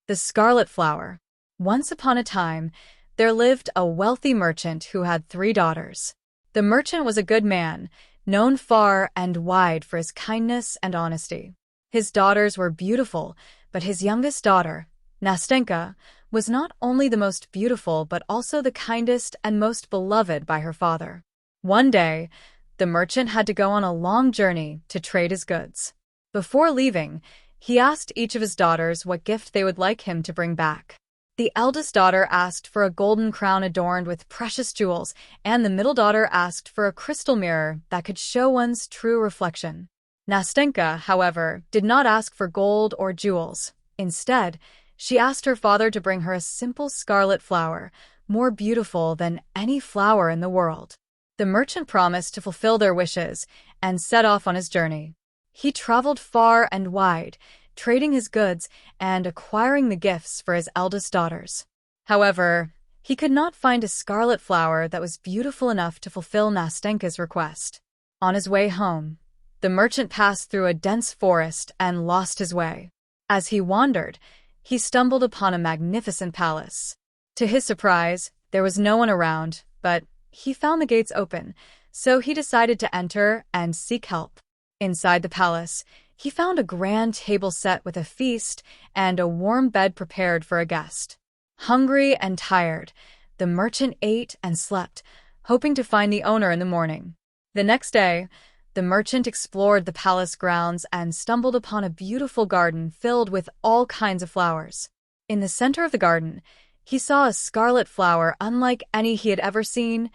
The Scarlet Flower. Once upon a time, there lived a wealthy merchant who had 3 daughters. The merchant was a good man, known far and wide for his kindness and honesty. His daughters were beautiful, but his youngest daughter, Nastenka, was not only the most beautiful but also the kindest and most beloved by her father. One day, the merchant had to go on a long journey to trade his goods. Before leaving, he asked each of his daughters what gift they would like him to bring back. The eldest daughter asked for a golden crown adorned with precious jewels, and the middle daughter asked for a crystal mirror that could show one's true reflection. Nastenka, however, did not ask for gold or jewels. Instead, she asked her father to bring her a simple scarlet flower, more beautiful than any flower in the world. The merchant promised to fulfill their wishes and set off on his journey. He traveled far and wide, trading his goods and acquiring the gifts for his eldest daughters. However, he could not find a scarlet flower that was beautiful enough to fulfill Nastenka's request. On his way home, the merchant passed through a dense forest and lost his way. As he wandered, he stumbled upon a magnificent palace. To his surprise, there was no one around, but he found the gates open, so he decided to enter and seek help. Inside the palace, he found a grand table set with a feast and a warm bed prepared for a guest. Hungry and tired, the merchant ate and slept, hoping to find the owner in the morning. The next day, the merchant explored the palace grounds and stumbled upon a beautiful garden filled with all kinds of flowers. In the center of the garden, he saw a scarlet flower unlike any he had ever seen,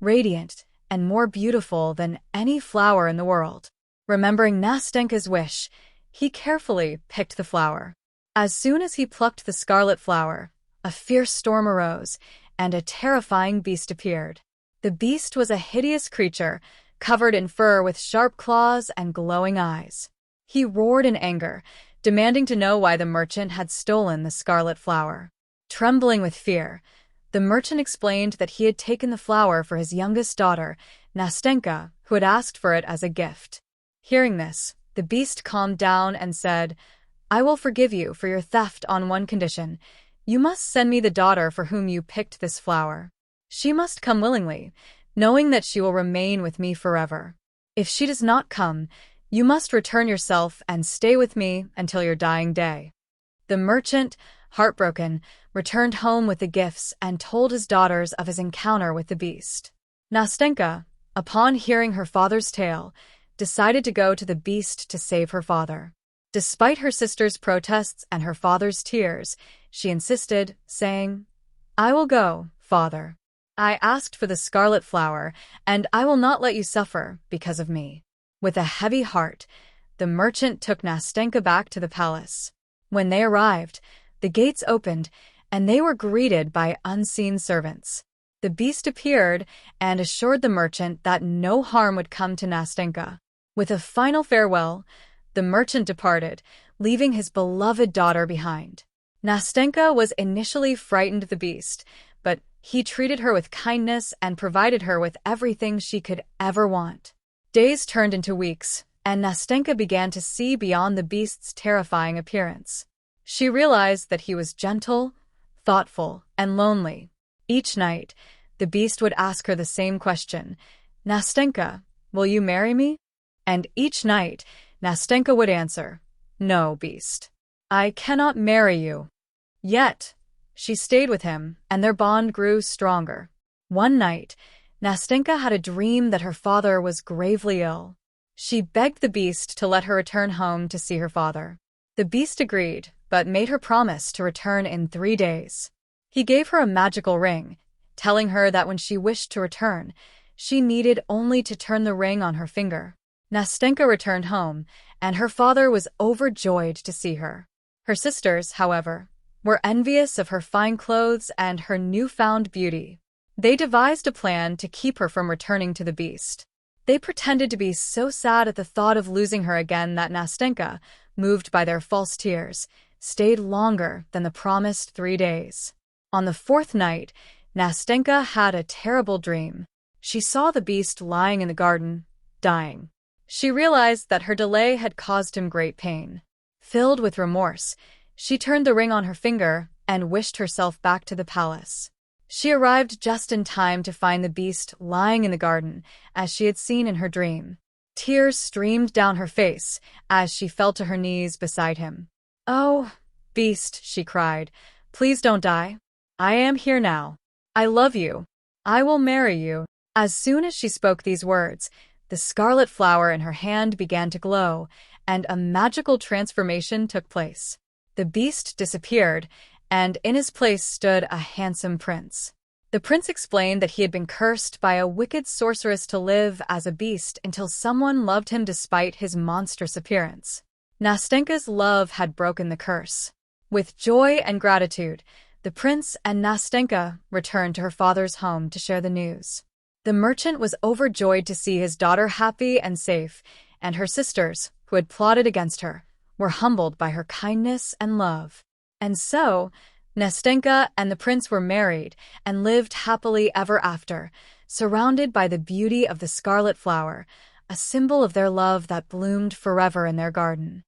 radiant and more beautiful than any flower in the world. Remembering Nastenka's wish, he carefully picked the flower. As soon as he plucked the scarlet flower, a fierce storm arose, and a terrifying beast appeared. The beast was a hideous creature, covered in fur with sharp claws and glowing eyes. He roared in anger, demanding to know why the merchant had stolen the scarlet flower. Trembling with fear, the merchant explained that he had taken the flower for his youngest daughter, Nastenka, who had asked for it as a gift. Hearing this, the beast calmed down and said, "I will forgive you for your theft on one condition. You must send me the daughter for whom you picked this flower. She must come willingly, knowing that she will remain with me forever. If she does not come, you must return yourself and stay with me until your dying day." The merchant, heartbroken, returned home with the gifts and told his daughters of his encounter with the beast. Nastenka, upon hearing her father's tale, decided to go to the beast to save her father. Despite her sister's protests and her father's tears, she insisted, saying, "I will go, father. I asked for the scarlet flower, and I will not let you suffer because of me." With a heavy heart, the merchant took Nastenka back to the palace. When they arrived, the gates opened, and they were greeted by unseen servants. The beast appeared and assured the merchant that no harm would come to Nastenka. With a final farewell, the merchant departed, leaving his beloved daughter behind. Nastenka was initially frightened of the beast, but he treated her with kindness and provided her with everything she could ever want. Days turned into weeks, and Nastenka began to see beyond the beast's terrifying appearance. She realized that he was gentle, thoughtful, and lonely. Each night, the beast would ask her the same question, "Nastenka, will you marry me?" And each night, Nastenka would answer, "No, beast. I cannot marry you." Yet, she stayed with him, and their bond grew stronger. One night, Nastenka had a dream that her father was gravely ill. She begged the beast to let her return home to see her father. The beast agreed, but made her promise to return in 3 days. He gave her a magical ring, telling her that when she wished to return, she needed only to turn the ring on her finger. Nastenka returned home, and her father was overjoyed to see her. Her sisters, however, were envious of her fine clothes and her newfound beauty. They devised a plan to keep her from returning to the beast. They pretended to be so sad at the thought of losing her again that Nastenka, moved by their false tears, stayed longer than the promised 3 days. On the 4th night, Nastenka had a terrible dream. She saw the beast lying in the garden, dying. She realized that her delay had caused him great pain. Filled with remorse, She turned the ring on her finger and wished herself back to the palace. She arrived just in time to find the beast lying in the garden, as she had seen in her dream. Tears streamed down her face as she fell to her knees beside him. "Oh, beast," she cried, "please don't die. I am here now. I love you. I will marry you." As soon as she spoke these words, the scarlet flower in her hand began to glow, and a magical transformation took place. The beast disappeared, and in his place stood a handsome prince. The prince explained that he had been cursed by a wicked sorceress to live as a beast until someone loved him despite his monstrous appearance. Nastenka's love had broken the curse. With joy and gratitude, the prince and Nastenka returned to her father's home to share the news. The merchant was overjoyed to see his daughter happy and safe, and her sisters, who had plotted against her, were humbled by her kindness and love. And so, Nastenka and the prince were married and lived happily ever after, surrounded by the beauty of the scarlet flower, a symbol of their love that bloomed forever in their garden.